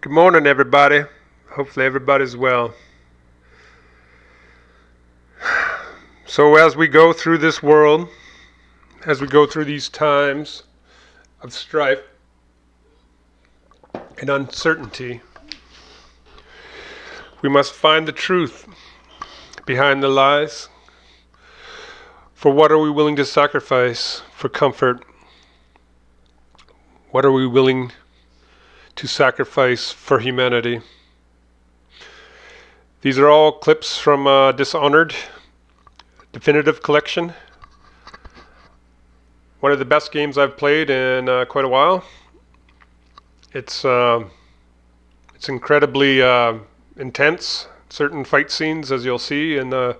Good morning, everybody. Hopefully, everybody's well. So, as we go through this world, as we go through these times of strife and uncertainty, we must find the truth behind the lies. For what are we willing to sacrifice for comfort? What are we willing to sacrifice for humanity? These are all clips from Dishonored Definitive Collection. One of the best games I've played in quite a while. It's incredibly intense. Certain fight scenes, as you'll see in the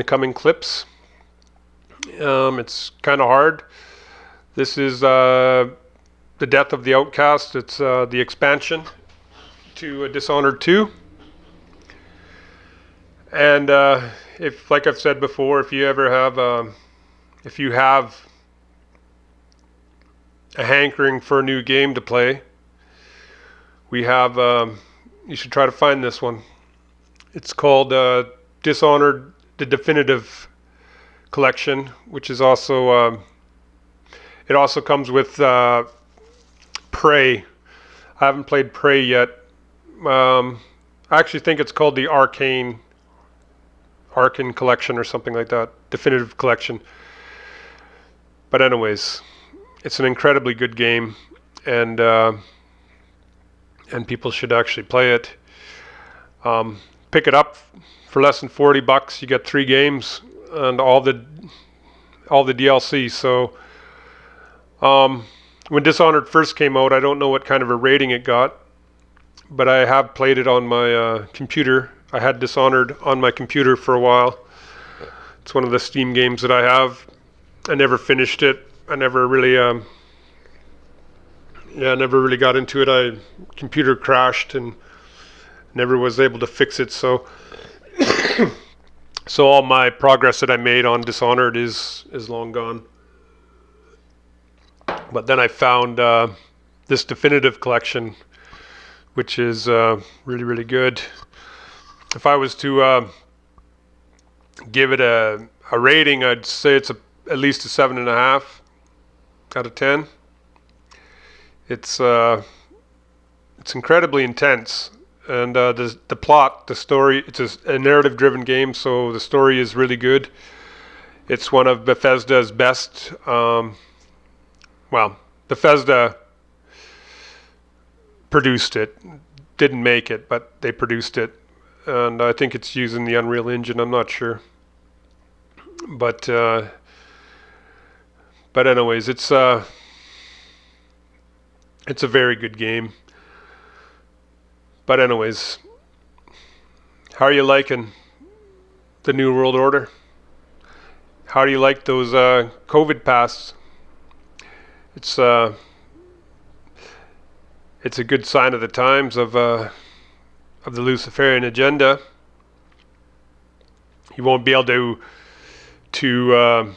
coming clips. It's kind of hard. This is the Death of the Outcast. It's the expansion to Dishonored 2. And if, like I've said before, if you ever have, if you have a hankering for a new game to play, we have, you should try to find this one. It's called Dishonored, the Definitive Collection, which is also, it also comes with Prey. I haven't played Prey yet. I actually think it's called the Arcane Collection or something like that. Definitive Collection. But anyways, it's an incredibly good game, and people should actually play it. Pick it up for less than $40. You get 3 games and all the DLC. So when Dishonored first came out, I don't know what kind of a rating it got, but I have played it on my computer. I had Dishonored on my computer for a while. It's one of the Steam games that I have. I never finished it. I never really got into it. Computer crashed and never was able to fix it. So so all my progress that I made on Dishonored is long gone. But then I found this Definitive Collection, which is really, really good. If I was to give it a rating, I'd say it's at least a 7.5 out of 10. It's incredibly intense, and the plot, the story, it's a narrative-driven game, so the story is really good. It's one of Bethesda's best. Well, Bethesda produced it, didn't make it, but they produced it, and I think it's using the Unreal Engine. I'm not sure, but anyways, it's a very good game. But anyways, how are you liking the New World Order? How do you like those COVID passes? It's a good sign of the times of the Luciferian agenda. You won't be able to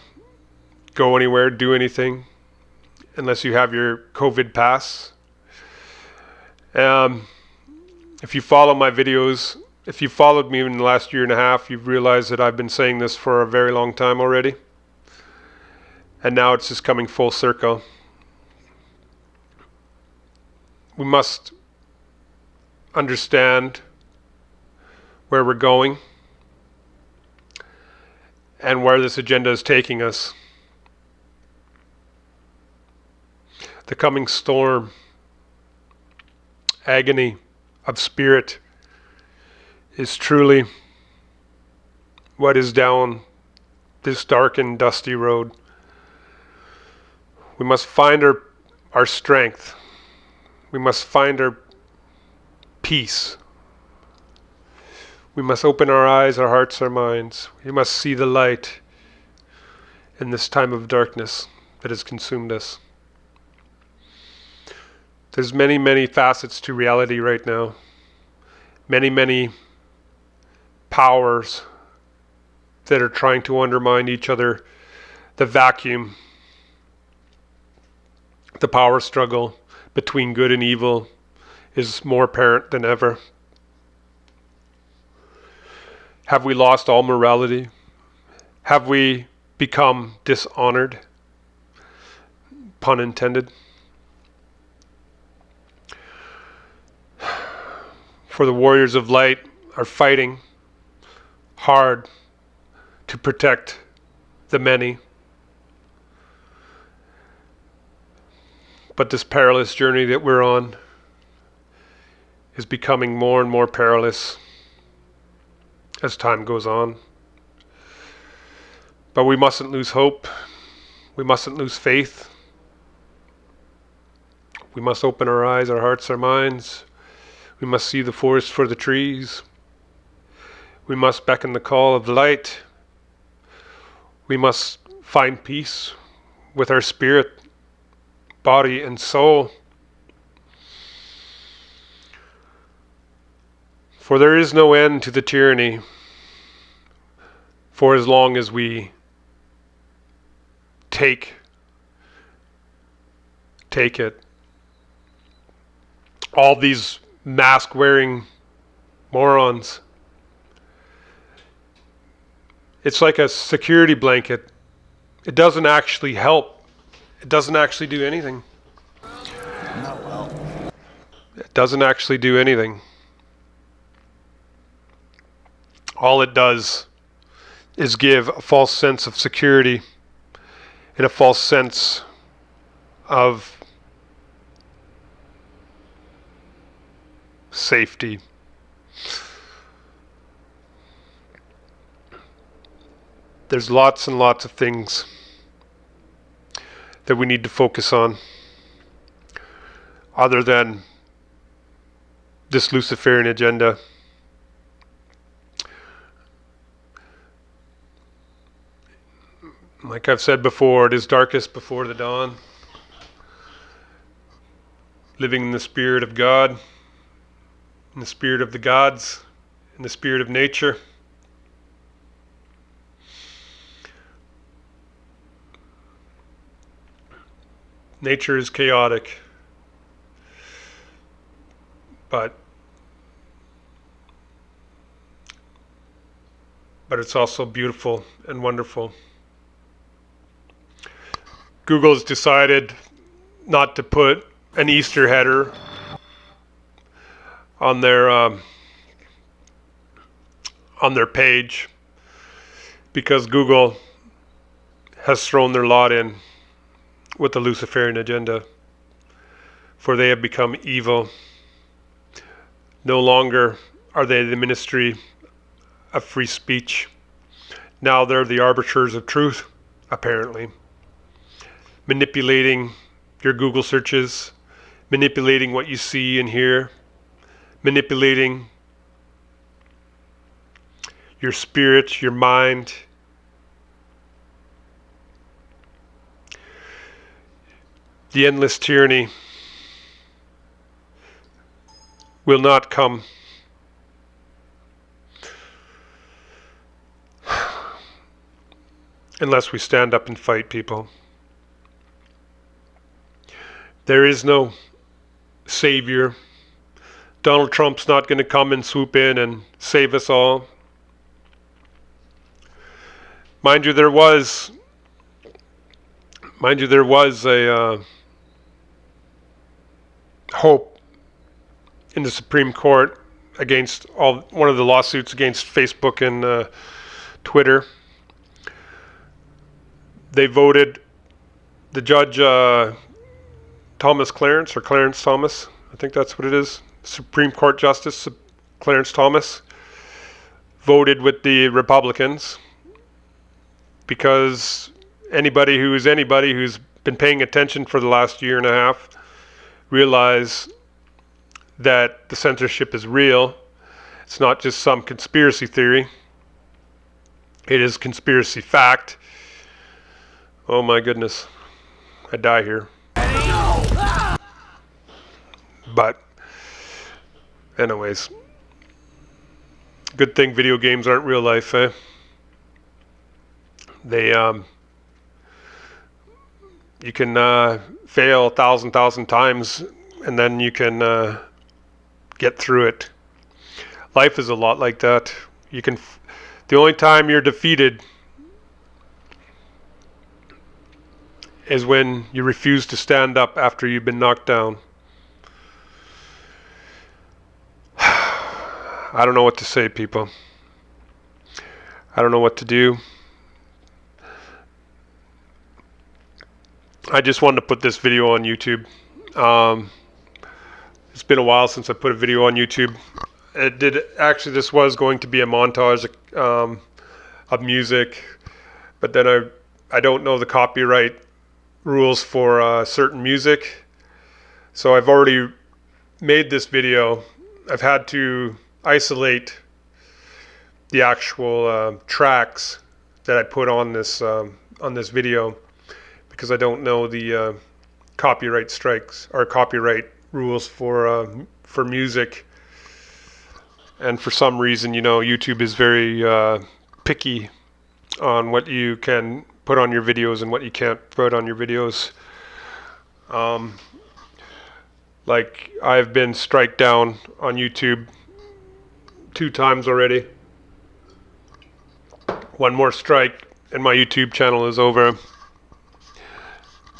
go anywhere, do anything, unless you have your COVID pass. If you follow my videos, if you followed me in the last year and a half, you've realized that I've been saying this for a very long time already. And now it's just coming full circle. We must understand where we're going and where this agenda is taking us. The coming storm, agony of spirit is truly what is down this dark and dusty road. We must find our strength. We must find our peace. We must open our eyes, our hearts, our minds. We must see the light in this time of darkness that has consumed us. There's many, many facets to reality right now. Many, many powers that are trying to undermine each other. The vacuum, the power struggle between good and evil is more apparent than ever. Have we lost all morality? Have we become dishonored? Pun intended. For the warriors of light are fighting hard to protect the many. But this perilous journey that we're on is becoming more and more perilous as time goes on. But we mustn't lose hope. We mustn't lose faith. We must open our eyes, our hearts, our minds. We must see the forest for the trees. We must beckon the call of the light. We must find peace with our spirit, body, and soul. For there is no end to the tyranny for as long as we take it. All these mask-wearing morons. It's like a security blanket. It doesn't actually help. It doesn't actually do anything. It doesn't actually do anything. All it does is give a false sense of security and a false sense of safety. There's lots and lots of things that we need to focus on other than this Luciferian agenda. Like I've said before, it is darkest before the dawn. Living in the spirit of God, in the spirit of the gods, in the spirit of nature. Nature is chaotic, but but it's also beautiful and wonderful. Google's decided not to put an Easter header on their page because Google has thrown their lot in with the Luciferian agenda, for they have become evil. No longer are they the ministry of free speech. Now they're the arbiters of truth, apparently. Manipulating your Google searches, manipulating what you see and hear, manipulating your spirit, your mind. The endless tyranny will not come unless we stand up and fight, people. There is no savior. Donald Trump's not going to come and swoop in and save us all. Mind you, there was a hope in the Supreme Court against one of the lawsuits against Facebook and Twitter. They voted the judge Clarence Thomas, I think that's what it is, Supreme Court Justice Clarence Thomas, voted with the Republicans because anybody who's been paying attention for the last year and a half realize that the censorship is real. It's not just some conspiracy theory. It is conspiracy fact. Oh my goodness. I die here. But anyways, good thing video games aren't real life, eh? They you can fail 1,000 times and then you can get through it. Life is a lot like that. The only time you're defeated is when you refuse to stand up after you've been knocked down. I don't know what to say, people. I don't know what to do. I just wanted to put this video on YouTube. It's been a while since I put a video on YouTube. This was going to be a montage of music, but then I don't know the copyright rules for certain music. So I've already made this video. I've had to isolate the actual tracks that I put on this video because I don't know the copyright strikes or copyright rules for music. And for some reason, YouTube is very picky on what you can put on your videos and what you can't put on your videos. Like I've been striked down on YouTube 2 times already. One more strike and my YouTube channel is over.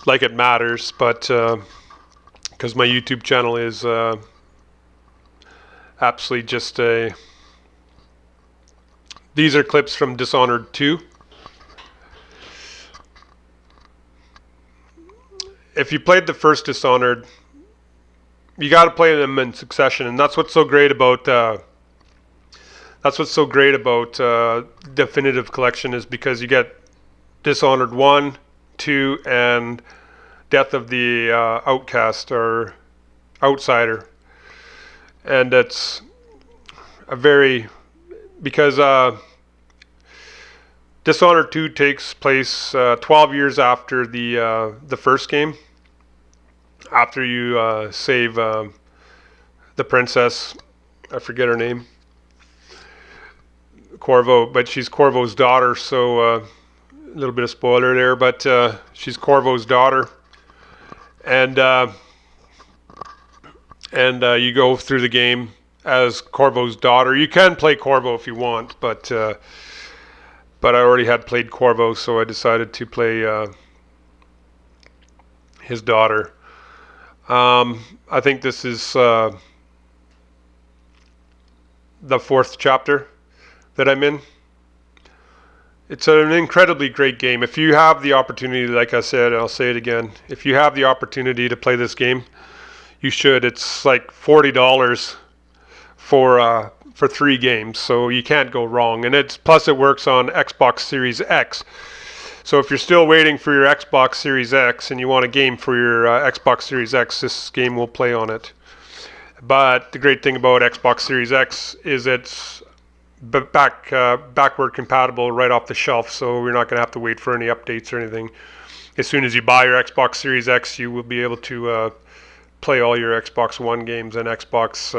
Like it matters, but because my YouTube channel is absolutely just these are clips from Dishonored 2. If you played the first Dishonored, you got to play them in succession, and that's what's so great about Definitive Collection, is because you get Dishonored 1, 2, and Death of the Outcast or Outsider. And it's because Dishonored 2 takes place 12 years after the first game. After you save the princess, I forget her name, Corvo, but she's Corvo's daughter, so a little bit of spoiler there, but she's Corvo's daughter, and you go through the game as Corvo's daughter. You can play Corvo if you want, but but I already had played Corvo, so I decided to play his daughter. I think this is the 4th chapter that I'm in. It's an incredibly great game. If you have the opportunity, like I said, I'll say it again, if you have the opportunity to play this game, you should. It's like $40 for 3 games, so you can't go wrong. And plus it works on Xbox Series X. So if you're still waiting for your Xbox Series X and you want a game for your Xbox Series X, this game will play on it. But the great thing about Xbox Series X is it's backward compatible right off the shelf, so you're not going to have to wait for any updates or anything. As soon as you buy your Xbox Series X, you will be able to play all your Xbox One games and Xbox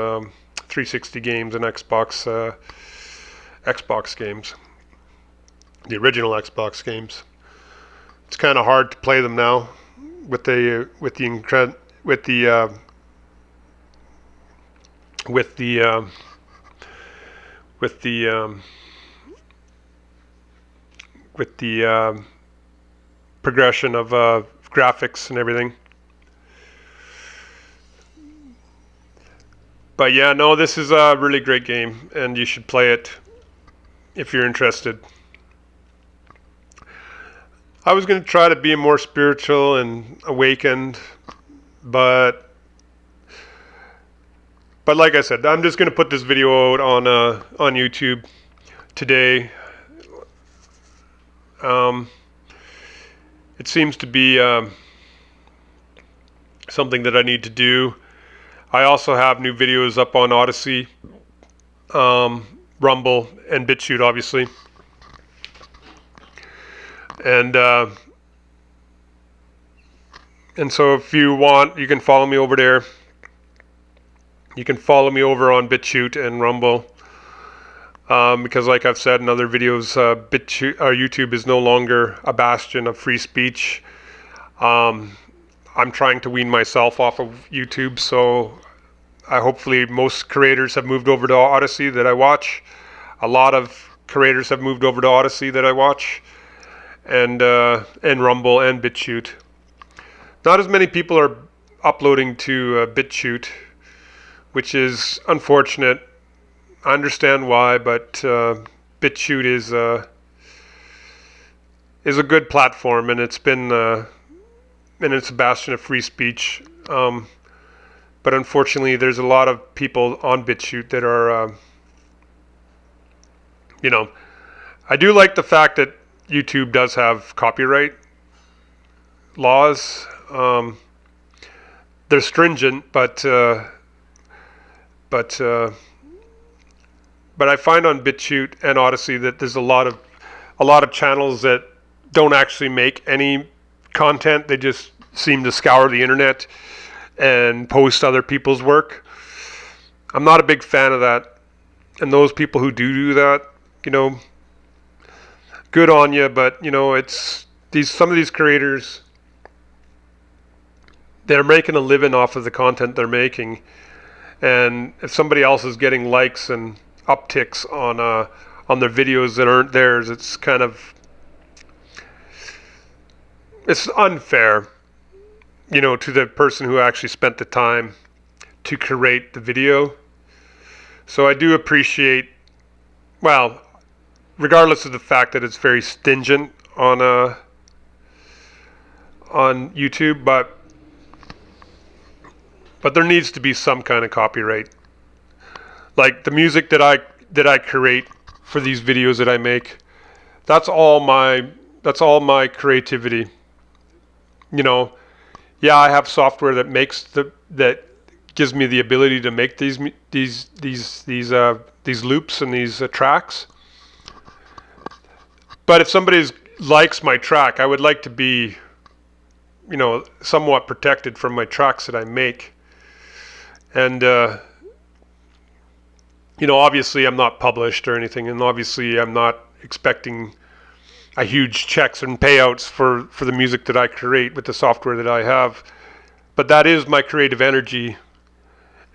360 games and Xbox games, the original Xbox games. It's kind of hard to play them now with the progression of graphics and everything. But yeah, no, this is a really great game, and you should play it if you're interested. I was going to try to be more spiritual and awakened, but like I said, I'm just going to put this video out on YouTube today. It seems to be something that I need to do. I also have new videos up on Odyssey, Rumble, and BitChute, obviously. And so if you want, you can follow me over there. You can follow me over on BitChute and Rumble. Because like I've said in other videos, YouTube is no longer a bastion of free speech. I'm trying to wean myself off of YouTube, so hopefully most creators have moved over to Odyssey that I watch. A lot of creators have moved over to Odyssey that I watch, and Rumble and BitChute. Not as many people are uploading to BitChute, which is unfortunate. I understand why, but BitChute is a good platform, and it's been and it's a bastion of free speech. But unfortunately, there's a lot of people on BitChute that are, I do like the fact that YouTube does have copyright laws. They're stringent, but I find on BitChute and Odyssey that there's a lot of channels that don't actually make any content. They just seem to scour the internet and post other people's work. I'm not a big fan of that. And those people who do that, good on you, but it's some of these creators, they're making a living off of the content they're making. And if somebody else is getting likes and upticks on their videos that aren't theirs, it's unfair, to the person who actually spent the time to create the video. So I do appreciate, regardless of the fact that it's very stingent on YouTube, but there needs to be some kind of copyright. Like the music that I create for these videos that I make, that's all my creativity. Yeah, I have software that gives me the ability to make these loops and these tracks. But if somebody likes my track, I would like to be, somewhat protected from my tracks that I make. And obviously I'm not published or anything, and obviously I'm not expecting a huge checks and payouts for the music that I create with the software that I have. But that is my creative energy,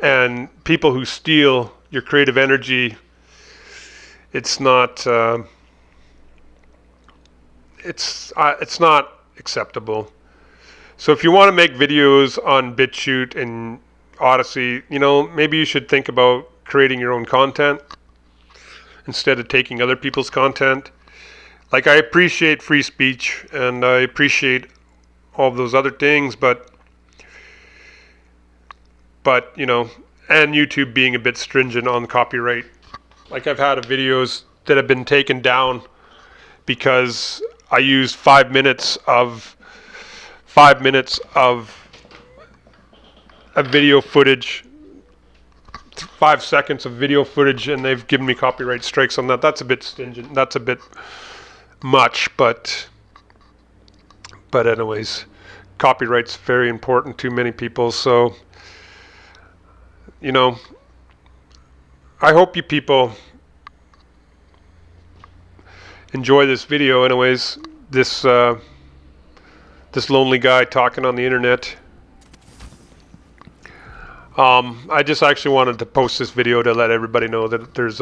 and people who steal your creative energy, it's not it's not acceptable. So if you want to make videos on BitChute and Odyssey, maybe you should think about creating your own content instead of taking other people's content. Like, I appreciate free speech and I appreciate all of those other things, but and YouTube being a bit stringent on copyright. Like, I've had videos that have been taken down because I used 5 minutes of video footage, 5 seconds of video footage, and they've given me copyright strikes on that. That's a bit stringent. That's a bit much, but anyways, copyright's very important to many people. So, I hope you people enjoy this video. Anyways, this lonely guy talking on the internet. I just actually wanted to post this video to let everybody know that there's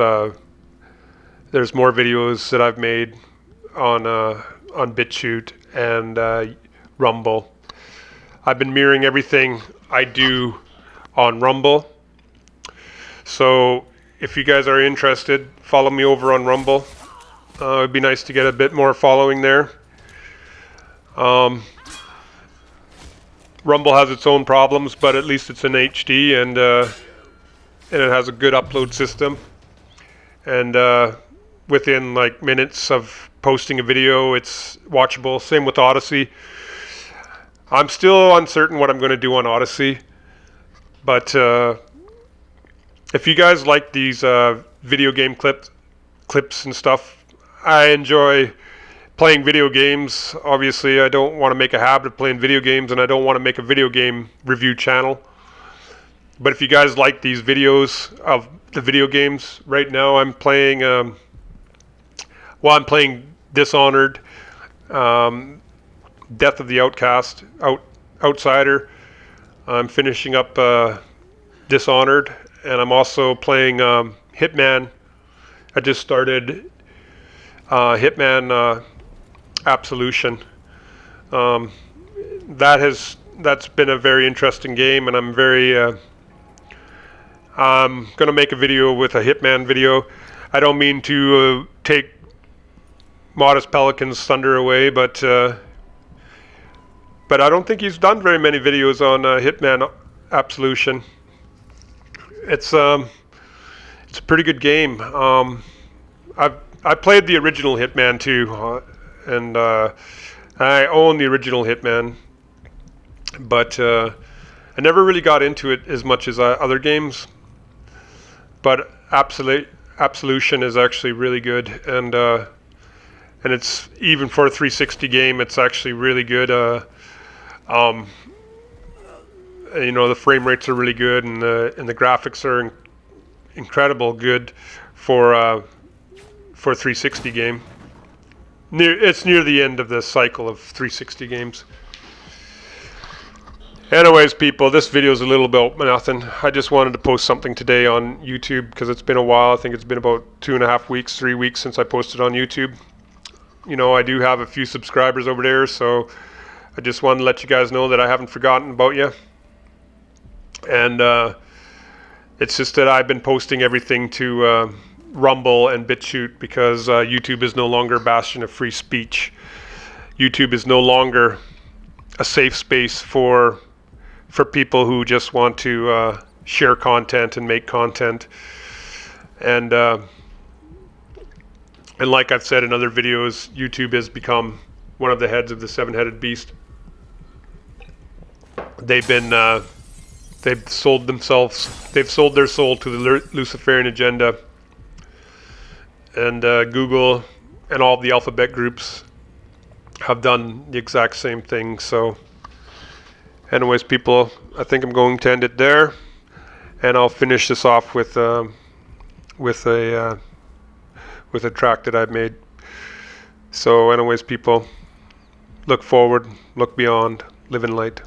more videos that I've made on BitChute and Rumble. I've been mirroring everything I do on Rumble. So if you guys are interested, follow me over on Rumble. It'd be nice to get a bit more following there. Rumble has its own problems, but at least it's in HD and it has a good upload system. And within like minutes of posting a video, it's watchable. Same with Odyssey. I'm still uncertain what I'm going to do on Odyssey, but if you guys like these video game clips and stuff, I enjoy playing video games. Obviously, I don't want to make a habit of playing video games, and I don't want to make a video game review channel. But if you guys like these videos of the video games, right now I'm playing I'm playing Dishonored, Death of the Outsider. I'm finishing up Dishonored, and I'm also playing Hitman. I just started Hitman Absolution. That's been a very interesting game, and I'm gonna make a video with a Hitman video. I don't mean to take Modest Pelican's thunder away, but I don't think he's done very many videos on Hitman Absolution. It's a pretty good game. I played the original Hitman too, and I own the original Hitman, but I never really got into it as much as other games. But Absolution is actually really good, and it's, even for a 360 game, it's actually really good. The frame rates are really good, and the graphics are incredible good for a 360 game. It's near the end of the cycle of 360 games. Anyways, people, this video is a little bit nothing. I just wanted to post something today on YouTube because it's been a while. I think it's been about 2.5 weeks, 3 weeks since I posted on YouTube. I do have a few subscribers over there, so I just wanted to let you guys know that I haven't forgotten about you. And it's just that I've been posting everything to Rumble and BitChute because YouTube is no longer a bastion of free speech. YouTube is no longer a safe space for people who just want to share content and make content. And like I've said in other videos, YouTube has become one of the heads of the seven-headed beast. They've sold their soul to the Luciferian agenda. And Google and all the alphabet groups have done the exact same thing. So anyways, people, I think I'm going to end it there, and I'll finish this off with a track that I've made. So anyways, people, look forward, look beyond, live in light.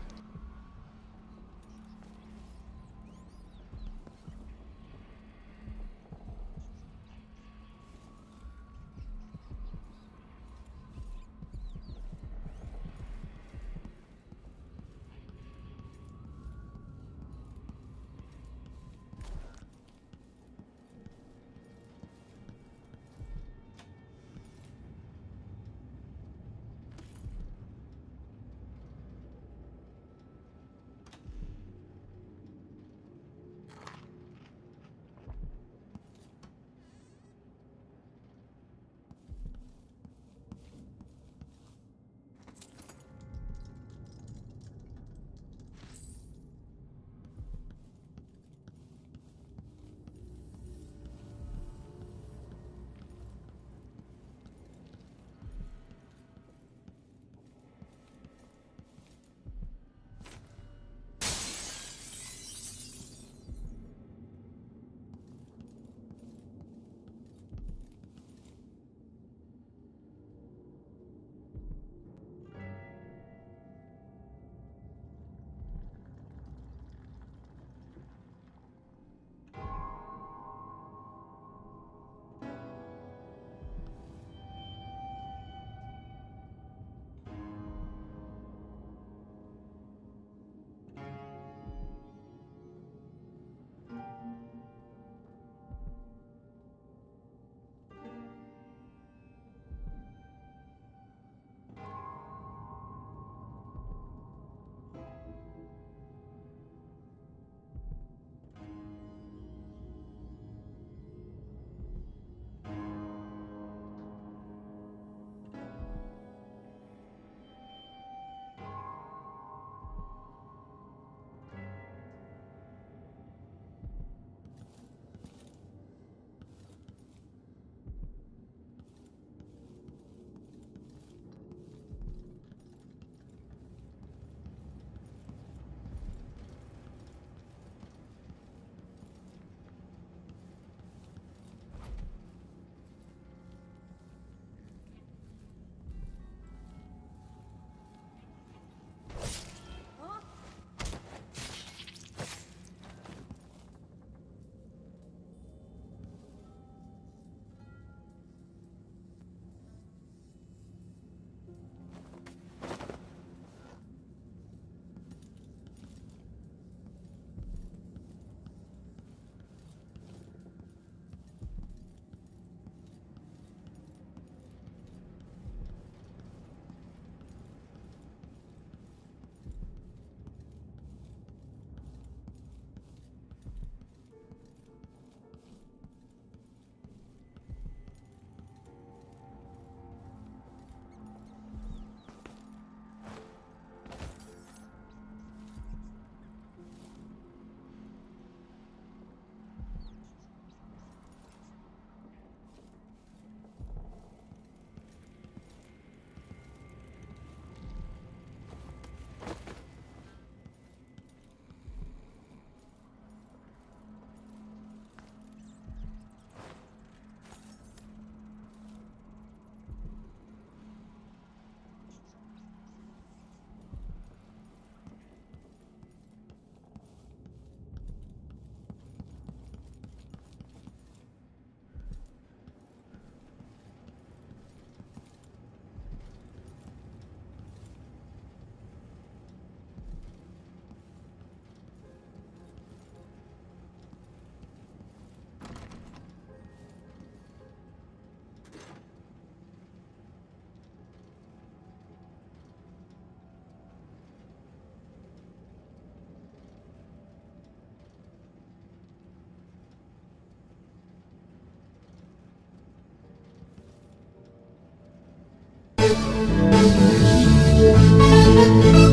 you.